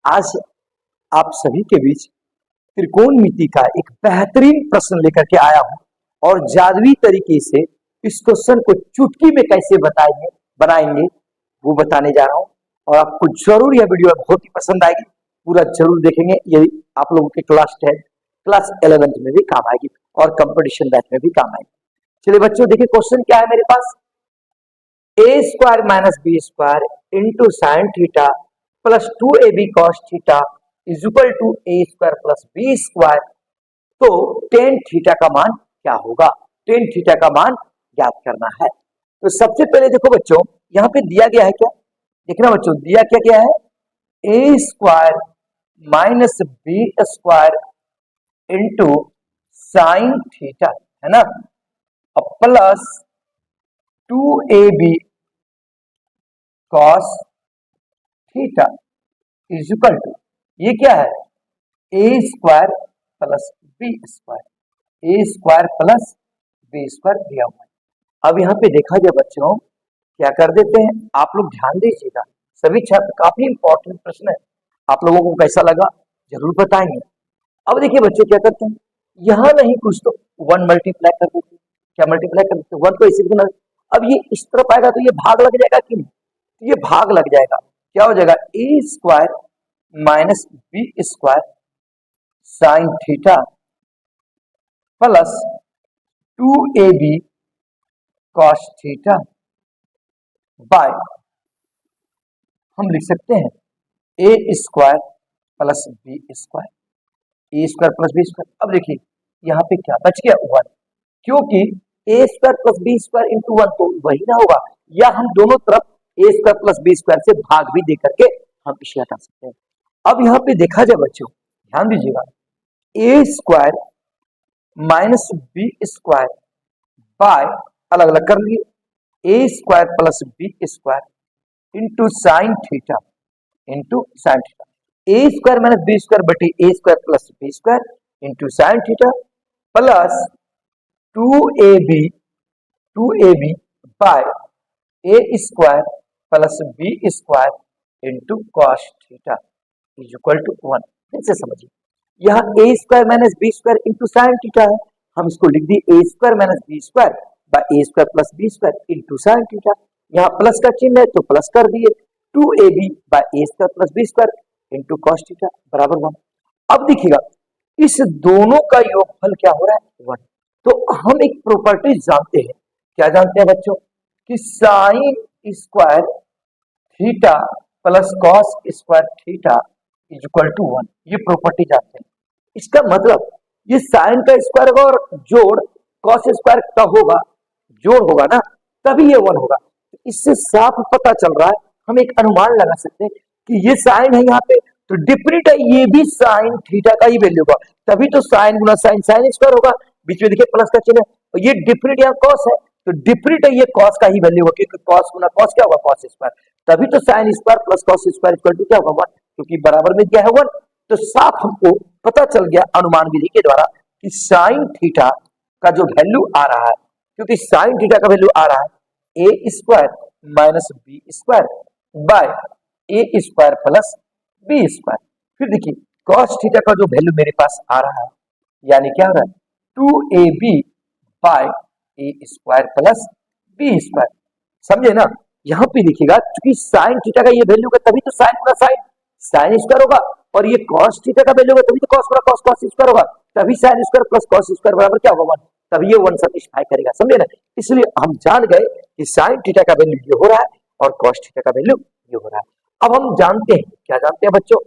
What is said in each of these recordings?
आज आप सभी के बीच त्रिकोणमिति का एक बेहतरीन प्रश्न लेकर के आया हूं और जादुई तरीके से इस क्वेश्चन को चुटकी में कैसे बनाएंगे वो बताने जा रहा हूं। और आपको जरूर यह वीडियो बहुत ही पसंद आएगी, पूरा जरूर देखेंगे। यही आप लोगों के क्लास 10 क्लास 11 में भी काम आएगी और कंपटीशन बैच में भी काम आएगी। चलिए बच्चों, देखिए क्वेश्चन क्या है मेरे पास। A square minus B square into sine theta plus 2ab cos theta is equal to A square plus B square. तो टेन थीटा का मान क्या होगा, टेन थीटा का मान ज्ञात करना है। तो सबसे पहले देखो बच्चों, यहाँ पे दिया गया है क्या, देखना बच्चों दिया क्या गया है, A square minus B square into sine theta है ना, plus 2ab cos theta is equal to, ये क्या है, A square plus B square, A square plus B square दिया हुआ है। अब यहाँ पे देखा जाए बच्चों, क्या कर देते हैं, आप लोग ध्यान दीजिएगा, सभी छात्र, काफी इंपॉर्टेंट प्रश्न है। आप लोगों को कैसा लगा जरूर बताएंगे। अब देखिए बच्चों क्या करते हैं, यहाँ नहीं कुछ तो वन मल्टीप्लाई कर देते हैं, क्या मल्टीप्लाई कर देते हैं, वन को इसी गुना। अब ये इस तरफ आएगा तो ये भाग लग जाएगा कि नहीं, ये भाग लग जाएगा, क्या हो जाएगा, A square minus B square sine theta plus 2ab cos theta by, हम लिख सकते हैं A square plus B square, A square plus B square. अब देखिए यहाँ पे क्या बच गया, वन, क्योंकि A square plus B square into one तो वही ना होगा, या हम दोनों तरफ A square plus B square से भाग भी दे करके हम इसे हटा सकते हैं। अब यहाँ पे देखा जाए बच्चों, ध्यान दीजिएगा, A square minus B square by, अलग अलग कर लिए, A square plus B square into sine theta A square minus B square बटे A square plus B square into sine theta plus 2ab by A square plus B square into cos theta is equal to one. फिर से समझिए, यहाँ A square minus B square into sine theta है, हम इसको लिख दिए A square minus B square by A square plus B square into sine theta, यहाँ प्लस का चिन्ह है तो प्लस कर दिए, 2ab by A square plus B square into cos theta बराबर वन। अब देखिएगा इस दोनों का योगफल क्या हो रहा है, वन। तो हम एक प्रॉपर्टी जानते हैं, क्या जानते हैं बच्चों, कि sine square theta plus cos square theta is equal to one, ये प्रॉपर्टी जानते हैं। इसका मतलब ये साइन का स्क्वायर होगा और जोड़ कॉस स्क्वायर का होगा, जोड़ होगा ना, तभी ये वन होगा। इससे साफ पता चल रहा है, हम एक अनुमान लगा सकते हैं कि ये साइन है यहाँ पे तो डिफरेंट है, ये भी साइन थीटा का ही वैल्यू होगा, तभी तो साइन गुना साइन साइन स्क्वायर होगा, बीच में देखिए प्लस का चिन्ह है, और ये डिफरेंट यहाँ कॉस है तो डिफरेंट है, ये कॉस का ही वैल्यू होगा, क्योंकि कॉस गुना कॉस क्या होगा, कॉस स्क्वायर, तभी तो sine square plus cos square equal to क्या होगा, वन, क्योंकि बराबर में क्या है वन। तो साफ हमको पता चल गया अनुमान विधि के द्वारा कि साइन थीटा का जो वैल्यू आ रहा है, क्योंकि साइन थीटा का वैल्यू आ रहा है A square minus B square by A square plus B square. फिर देखिए कॉस थीटा का जो वैल्यू मेरे पास आ रहा है, यानी क्या हो रहा है, 2ab by A square plus B square, समझे ना। यहाँ पे देखिएगा क्योंकि साइन थीटा का ये वैल्यू का, तभी तो साइन गुना साइन साइन स्क्वायर होगा, और ये कॉस थीटा का वैल्यू होगा, तभी तो कॉस गुना कॉस कॉस स्क्वायर होगा, तभी sign square plus cos square बराबर क्या होगा, वन, तभी ये वन सेटिस्फाई करेगा, समझे ना। इसलिए हम जान गए कि साइन थीटा का वैल्यू ये हो रहा है और कॉस थीटा का वैल्यू ये हो रहा है। अब हम जानते हैं, क्या जानते हैं बच्चों,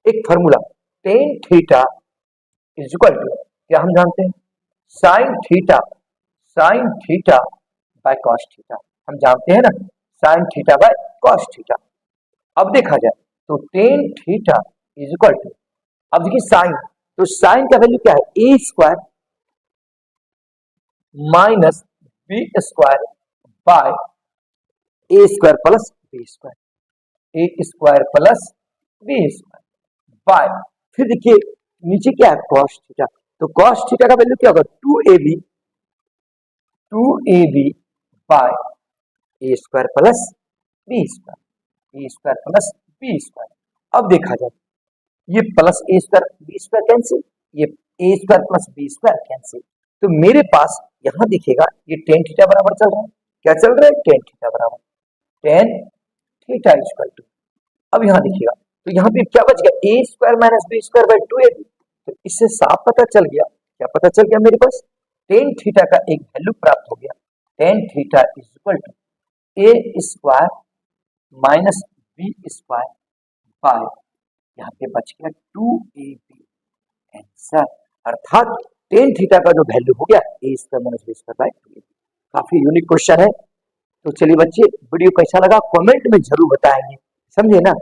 एक formula, tan theta is equal to, क्या हम जानते हैं, sine theta by cos theta, हम जानते हैं ना, sine theta by cos theta. अब देखा जाए तो tan theta is equal to, अब देखिए साइन, तो साइन का वैल्यू क्या है, A square minus B square by A square plus B square, A square plus B square by, फिर देखिए नीचे क्या है, कॉस थीटा, तो कॉस थीटा का वैल्यू क्या होगा, 2ab by A square plus B square, A square plus B square. अब देखा जाए ये plus a square b square cancel, ये a square plus B square cancel. तो मेरे पास यहाँ दिखेगा ये टेन थीटा बराबर चल रहा है, क्या चल रहा है, टेन थीटा बराबर टेन थीटा इक्वल टू, अब यहाँ देखिएगा तो यहाँ पे क्या बच गया, a square minus B square by two a b. तो इससे साफ पता चल गया, क्या पता चल गया मेरे पास, टेन थीटा का एक वैल्यू प्राप्त हो गया, tan theta is equal to A square minus B square by, यहाँ पे बच गया टू ए बी आंसर, अर्थात टेन थीटा का जो वैल्यू हो गया a square minus B square by two a b. काफी यूनिक क्वेश्चन है। तो चलिए बच्चे, वीडियो कैसा लगा कमेंट में जरूर बताएंगे, समझे ना।